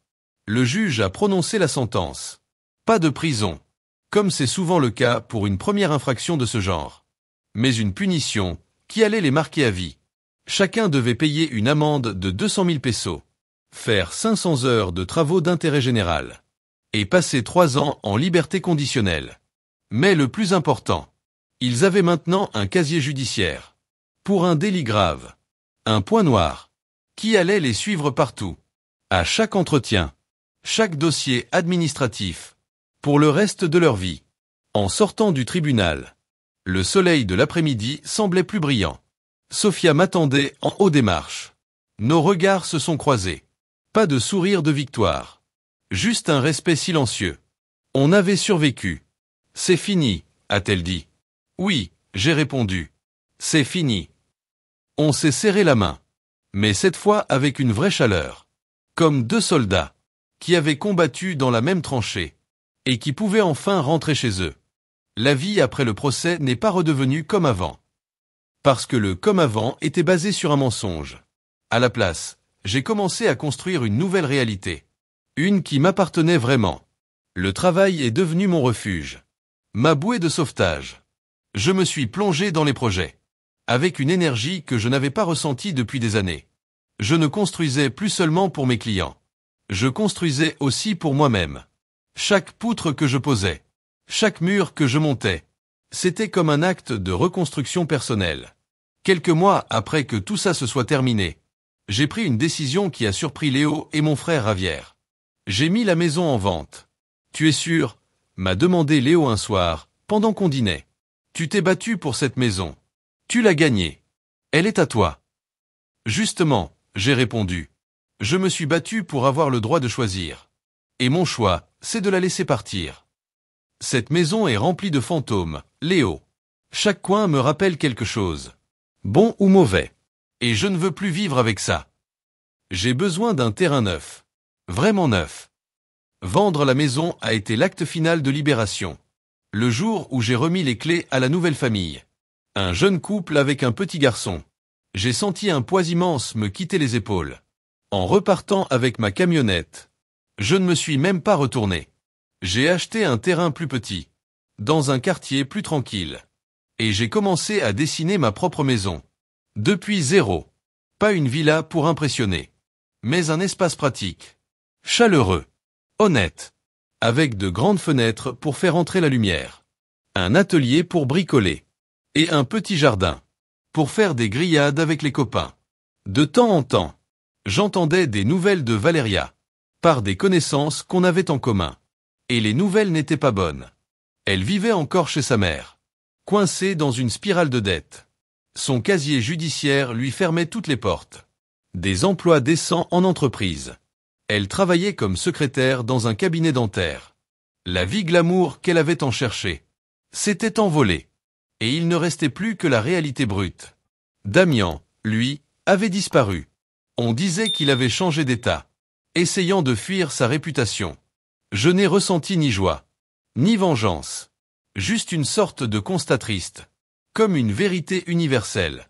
Le juge a prononcé la sentence. Pas de prison, comme c'est souvent le cas pour une première infraction de ce genre. Mais une punition, qui allait les marquer à vie. Chacun devait payer une amende de 200 000 pesos, faire 500 heures de travaux d'intérêt général, et passer 3 ans en liberté conditionnelle. Mais le plus important, ils avaient maintenant un casier judiciaire. Pour un délit grave. Un point noir. Qui allait les suivre partout. À chaque entretien. Chaque dossier administratif. Pour le reste de leur vie. En sortant du tribunal. Le soleil de l'après-midi semblait plus brillant. Sophia m'attendait en haut des marches. Nos regards se sont croisés. Pas de sourire de victoire. Juste un respect silencieux. On avait survécu. C'est fini, a-t-elle dit. Oui, j'ai répondu. C'est fini. On s'est serré la main. Mais cette fois avec une vraie chaleur. Comme deux soldats. Qui avaient combattu dans la même tranchée. Et qui pouvaient enfin rentrer chez eux. La vie après le procès n'est pas redevenue comme avant. Parce que le comme avant était basé sur un mensonge. À la place, j'ai commencé à construire une nouvelle réalité. Une qui m'appartenait vraiment. Le travail est devenu mon refuge. Ma bouée de sauvetage. Je me suis plongé dans les projets. Avec une énergie que je n'avais pas ressentie depuis des années. Je ne construisais plus seulement pour mes clients. Je construisais aussi pour moi-même. Chaque poutre que je posais. Chaque mur que je montais. C'était comme un acte de reconstruction personnelle. Quelques mois après que tout ça se soit terminé, j'ai pris une décision qui a surpris Léo et mon frère Javier. J'ai mis la maison en vente. Tu es sûr? M'a demandé Léo un soir, pendant qu'on dînait. Tu t'es battu pour cette maison. Tu l'as gagnée. Elle est à toi. Justement, j'ai répondu. Je me suis battu pour avoir le droit de choisir. Et mon choix, c'est de la laisser partir. Cette maison est remplie de fantômes, Léo. Chaque coin me rappelle quelque chose. Bon ou mauvais. Et je ne veux plus vivre avec ça. J'ai besoin d'un terrain neuf. Vraiment neuf. Vendre la maison a été l'acte final de libération. Le jour où j'ai remis les clés à la nouvelle famille. Un jeune couple avec un petit garçon. J'ai senti un poids immense me quitter les épaules. En repartant avec ma camionnette. Je ne me suis même pas retourné. J'ai acheté un terrain plus petit. Dans un quartier plus tranquille. Et j'ai commencé à dessiner ma propre maison. Depuis zéro. Pas une villa pour impressionner. Mais un espace pratique. Chaleureux. Honnête. Avec de grandes fenêtres pour faire entrer la lumière. Un atelier pour bricoler. Et un petit jardin. Pour faire des grillades avec les copains. De temps en temps, j'entendais des nouvelles de Valéria. Par des connaissances qu'on avait en commun. Et les nouvelles n'étaient pas bonnes. Elle vivait encore chez sa mère. Coincée dans une spirale de dettes. Son casier judiciaire lui fermait toutes les portes. Des emplois décents en entreprise. Elle travaillait comme secrétaire dans un cabinet dentaire. La vie glamour qu'elle avait tant cherchée s'était envolée. Et il ne restait plus que la réalité brute. Damian, lui, avait disparu. On disait qu'il avait changé d'état. Essayant de fuir sa réputation. Je n'ai ressenti ni joie, ni vengeance. Juste une sorte de constat triste. Comme une vérité universelle.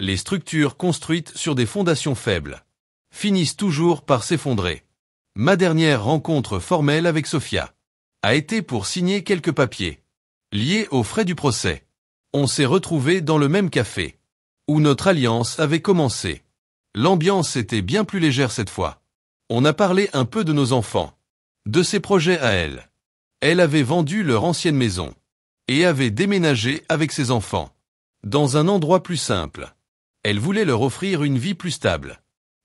Les structures construites sur des fondations faibles finissent toujours par s'effondrer. Ma dernière rencontre formelle avec Sophia a été pour signer quelques papiers liés aux frais du procès. On s'est retrouvés dans le même café où notre alliance avait commencé. L'ambiance était bien plus légère cette fois. On a parlé un peu de nos enfants. De ses projets à elle. Elle avait vendu leur ancienne maison. Et avait déménagé avec ses enfants. Dans un endroit plus simple. Elle voulait leur offrir une vie plus stable.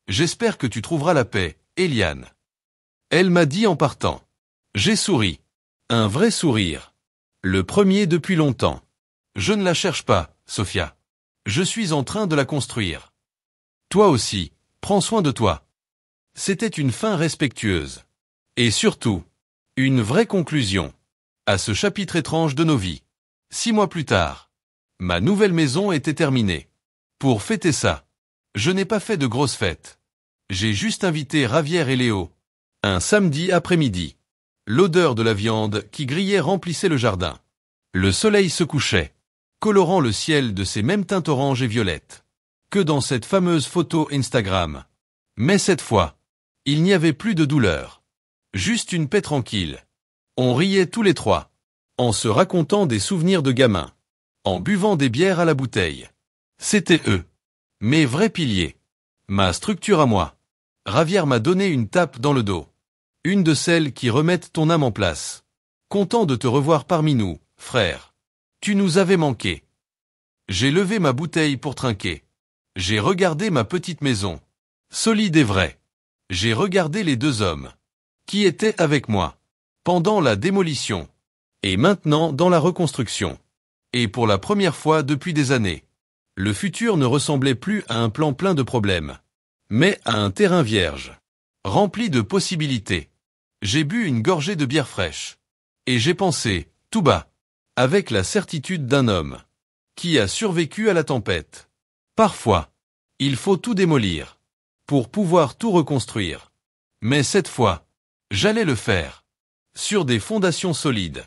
J'espère que tu trouveras la paix, Eliane. Elle m'a dit en partant. J'ai souri. Un vrai sourire. Le premier depuis longtemps. Je ne la cherche pas, Sophia. Je suis en train de la construire. Toi aussi, prends soin de toi. C'était une fin respectueuse. Et surtout, une vraie conclusion à ce chapitre étrange de nos vies. 6 mois plus tard, ma nouvelle maison était terminée. Pour fêter ça, je n'ai pas fait de grosses fêtes. J'ai juste invité Javier et Léo. Un samedi après-midi. L'odeur de la viande qui grillait remplissait le jardin. Le soleil se couchait, colorant le ciel de ces mêmes teintes oranges et violettes que dans cette fameuse photo Instagram. Mais cette fois, il n'y avait plus de douleur. Juste une paix tranquille. On riait tous les trois, en se racontant des souvenirs de gamins, en buvant des bières à la bouteille. C'étaient eux, mes vrais piliers, ma structure à moi. Javier m'a donné une tape dans le dos. Une de celles qui remettent ton âme en place. Content de te revoir parmi nous, frère. Tu nous avais manqué. J'ai levé ma bouteille pour trinquer. J'ai regardé ma petite maison. Solide et vraie. J'ai regardé les 2 hommes. Qui étaient avec moi. Pendant la démolition. Et maintenant dans la reconstruction. Et pour la première fois depuis des années. Le futur ne ressemblait plus à un plan plein de problèmes. Mais à un terrain vierge. Rempli de possibilités. J'ai bu une gorgée de bière fraîche. Et j'ai pensé, tout bas. Avec la certitude d'un homme. Qui a survécu à la tempête. Parfois. Il faut tout démolir. Pour pouvoir tout reconstruire. Mais cette fois. J'allais le faire. Sur des fondations solides.